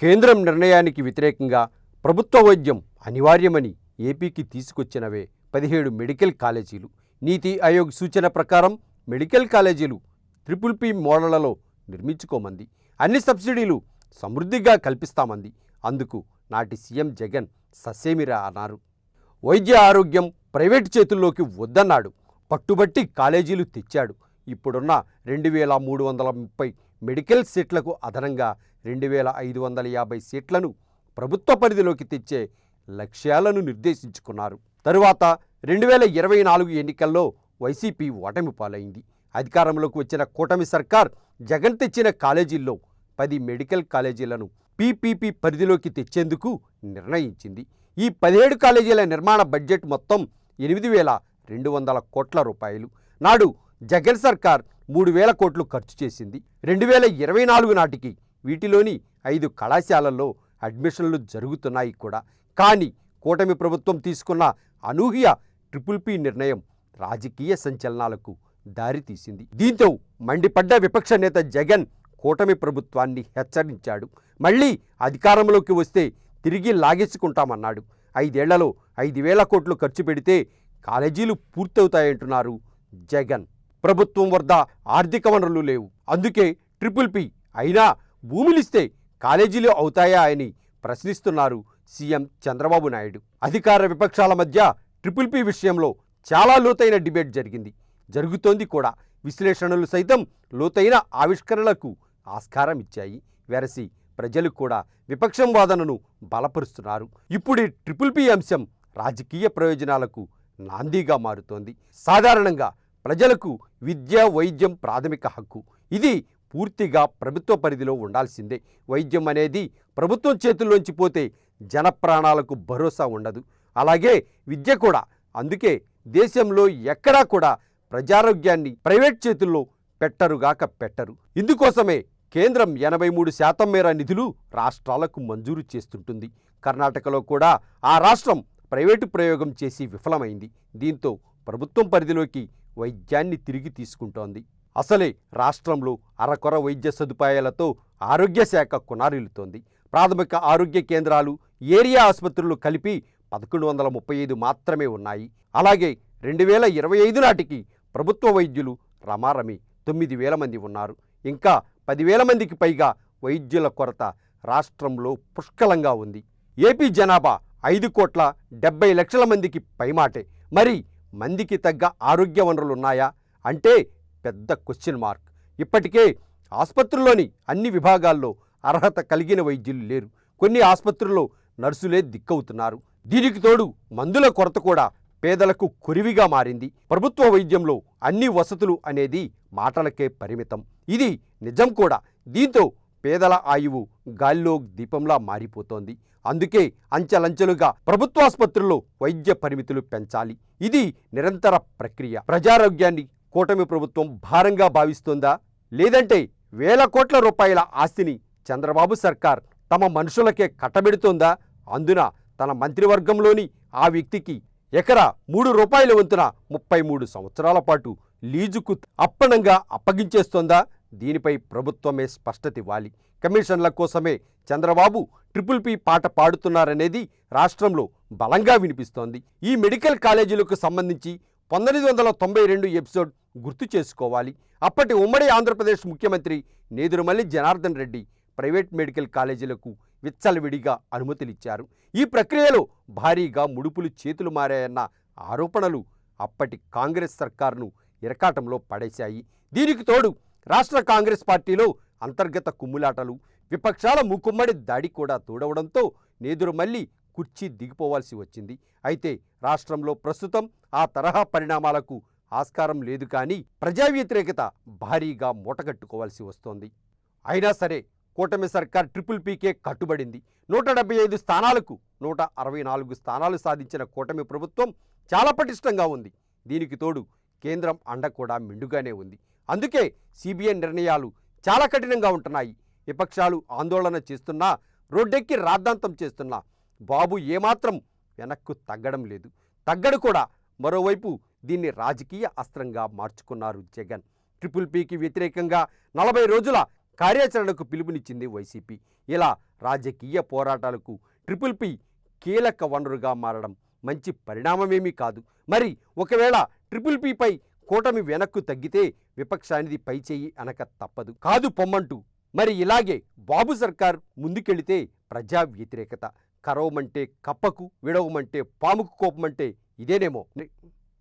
కేంద్రం నిర్ణయానికి వ్యతిరేకంగా ప్రభుత్వ వైద్యం అనివార్యమని ఏపీకి తీసుకొచ్చినవే 17 మెడికల్ కాలేజీలు. నీతి ఆయోగ్ సూచన ప్రకారం మెడికల్ కాలేజీలు ట్రిపుల్ మోడళ్లలో నిర్మించుకోమంది. అన్ని సబ్సిడీలు సమృద్ధిగా కల్పిస్తామంది. అందుకు నాటి సీఎం జగన్ ససేమిరా అన్నారు. వైద్య ఆరోగ్యం ప్రైవేటు చేతుల్లోకి వద్దన్నాడు. పట్టుబట్టి కాలేజీలు తెచ్చాడు. ఇప్పుడున్న 2330 మెడికల్ సీట్లకు అదనంగా 2550 సీట్లను ప్రభుత్వ పరిధిలోకి తెచ్చే లక్ష్యాలను నిర్దేశించుకున్నారు. తరువాత 2024 ఎన్నికల్లో వైసీపీ ఓటమి పాలైంది. అధికారంలోకి వచ్చిన కూటమి సర్కార్ జగన్ తెచ్చిన కాలేజీల్లో 10 మెడికల్ కాలేజీలను పీపీపీ పరిధిలోకి తెచ్చేందుకు నిర్ణయించింది. ఈ 17 కాలేజీల నిర్మాణ బడ్జెట్ మొత్తం 8,200 కోట్ల రూపాయలు. నాడు జగన్ సర్కార్ 3,000 కోట్లు ఖర్చు చేసింది. 2024 నాటికి వీటిలోని 5 కళాశాలల్లో అడ్మిషన్లు జరుగుతున్నాయి కూడా. కానీ కూటమి ప్రభుత్వం తీసుకున్న అనూహ్య ట్రిపుల్ నిర్ణయం రాజకీయ సంచలనాలకు దారితీసింది. దీంతో మండిపడ్డ విపక్ష నేత జగన్ కూటమి ప్రభుత్వాన్ని హెచ్చరించాడు. మళ్ళీ అధికారంలోకి వస్తే తిరిగి లాగేసుకుంటామన్నాడు. 5 ఏళ్లలో 5,000 కోట్లు ఖర్చు పెడితే కాలేజీలు పూర్తవుతాయంటున్నారు జగన్. ప్రభుత్వం వద్ద ఆర్థిక వనరులు లేవు, అందుకే ట్రిపుల్ అయినా భూములిస్తే కాలేజీలు అవుతాయా అని ప్రశ్నిస్తున్నారు సీఎం చంద్రబాబు నాయుడు. అధికార విపక్షాల మధ్య ట్రిపుల్ విషయంలో చాలా లోతైన డిబేట్ జరుగుతోంది కూడా. విశ్లేషణలు సైతం లోతైన ఆవిష్కరణలకు ఆస్కారం ఇచ్చాయి. వెరసి ప్రజలు కూడా విపక్షం వాదనను బలపరుస్తున్నారు. ఇప్పుడు ట్రిపుల్ అంశం రాజకీయ ప్రయోజనాలకు నాందీగా మారుతోంది. సాధారణంగా ప్రజలకు విద్య, వైద్యం ప్రాథమిక హక్కు. ఇది పూర్తిగా ప్రభుత్వ పరిధిలో ఉండాల్సిందే. వైద్యం అనేది ప్రభుత్వం చేతుల్లోంచి పోతే జన ప్రాణాలకు భరోసా ఉండదు. అలాగే విద్య కూడా. అందుకే దేశంలో ఎక్కడా కూడా ప్రజారోగ్యాన్ని ప్రైవేట్ చేతుల్లో పెట్టరు. ఇందుకోసమే కేంద్రం 83% మేర నిధులు రాష్ట్రాలకు మంజూరు చేస్తుంటుంది. కర్ణాటకలో కూడా ఆ రాష్ట్రం ప్రైవేటు ప్రయోగం చేసి విఫలమైంది. దీంతో ప్రభుత్వం పరిధిలోకి వైద్యాన్ని తిరిగి తీసుకుంటోంది. అసలే రాష్ట్రంలో అరకొర వైద్య సదుపాయాలతో ఆరోగ్య శాఖ కొనారిల్లుతోంది. ప్రాథమిక ఆరోగ్య కేంద్రాలు, ఏరియా ఆసుపత్రులు కలిపి 1135 మాత్రమే ఉన్నాయి. అలాగే 2025 నాటికి ప్రభుత్వ వైద్యులు రమారమి 9,000 మంది ఉన్నారు. ఇంకా 10,000 మందికి పైగా వైద్యుల కొరత రాష్ట్రంలో పుష్కలంగా ఉంది. ఏపీ జనాభా 5,70,00,000 మందికి పైమాటే. మరి మందికి తగ్గ ఆరోగ్య వనరులున్నాయా అంటే పెద్ద క్వశ్చన్ మార్క్. ఇప్పటికే ఆసుపత్రుల్లోని అన్ని విభాగాల్లో అర్హత కలిగిన వైద్యులు లేరు. కొన్ని ఆసుపత్రుల్లో నర్సులే దిక్కవుతున్నారు. దీనికి తోడు మందుల కొరత కూడా పేదలకు కొరివిగా మారింది. ప్రభుత్వ వైద్యంలో అన్ని వసతులు అనేది మాటలకే పరిమితం. ఇది నిజం కూడా. దీంతో పేదల ఆయువు గాల్లో దీపంలా మారిపోతోంది. అందుకే అంచెలంచెలుగా ప్రభుత్వాసుపత్రుల్లో వైద్య పరిమితులు పెంచాలి. ఇది నిరంతర ప్రక్రియ. ప్రజారోగ్యాన్ని కూటమి ప్రభుత్వం భారంగా భావిస్తోందా, లేదంటే వేల కోట్ల రూపాయల ఆస్తిని చంద్రబాబు సర్కార్ తమ మనుషులకే కట్టబెడుతోందా? అందున తన మంత్రివర్గంలోని ఆ వ్యక్తికి ఎకరా 3 రూపాయల వంతున 33 సంవత్సరాల పాటు లీజుకు అప్పనంగా అప్పగించేస్తోందా? దీనిపై ప్రభుత్వమే స్పష్టత ఇవ్వాలి. కమిషన్ల కోసమే చంద్రబాబు ట్రిపుల్ పాట పాడుతున్నారనేది రాష్ట్రంలో బలంగా వినిపిస్తోంది. ఈ మెడికల్ కాలేజీలకు సంబంధించి 1992 ఎపిసోడ్ గుర్తు చేసుకోవాలి. అప్పటి ఉమ్మడి ఆంధ్రప్రదేశ్ ముఖ్యమంత్రి నేదురుమల్లి జనార్దన్ రెడ్డి ప్రైవేట్ మెడికల్ కాలేజీలకు విచ్చలవిడిగా అనుమతులిచ్చారు. ఈ ప్రక్రియలో భారీగా ముడుపులు చేతులు మారాయన్న ఆరోపణలు అప్పటి కాంగ్రెస్ సర్కారును ఇరకాటంలో పడేశాయి. దీనికి తోడు రాష్ట్ర కాంగ్రెస్ పార్టీలో అంతర్గత కుమ్ములాటలు, విపక్షాల మూకుమ్మడి దాడి కూడా తోడవడంతో నేదురుమల్లి కుర్చీ దిగిపోవాల్సి వచ్చింది. అయితే రాష్ట్రంలో ప్రస్తుతం ఆ తరహా పరిణామాలకు ఆస్కారం లేదు. కానీ ప్రజా వ్యతిరేకత భారీగా మూటగట్టుకోవాల్సి వస్తోంది. అయినా సరే కూటమి సర్కార్ ట్రిపుల్ కే కట్టుబడింది. 175 స్థానాలకు 164 స్థానాలు సాధించిన కూటమి ప్రభుత్వం చాలా పటిష్టంగా ఉంది. దీనికి తోడు కేంద్రం అండ కూడా మెండుగానే ఉంది. అందుకే సిబిఐ నిర్ణయాలు చాలా కఠినంగా ఉంటున్నాయి. విపక్షాలు ఆందోళన చేస్తున్నా, రోడ్డెక్కి రాద్ధాంతం చేస్తున్నా బాబు ఏమాత్రం వెనక్కు తగ్గడం లేదు. తగ్గడు కూడా. మరోవైపు దీన్ని రాజకీయ అస్త్రంగా మార్చుకున్నారు జగన్. ట్రిపుల్ కి వ్యతిరేకంగా 40 రోజుల కార్యాచరణకు పిలుపునిచ్చింది వైసీపీ. ఇలా రాజకీయ పోరాటాలకు ట్రిపుల్ పి కీలక వనరుగా మారడం మంచి పరిణామమేమీ కాదు. మరి ఒకవేళ ట్రిపుల్ పిపై కూటమి వెనక్కు తగ్గితే విపక్షానిది పైచేయి అనక తప్పదు. కాదు పొమ్మంటూ మరి ఇలాగే బాబు సర్కార్ ముందుకెళితే ప్రజా వ్యతిరేకత, కరవమంటే కప్పకు, విడవమంటే పాముకు కోపమంటే ఇదేనేమో.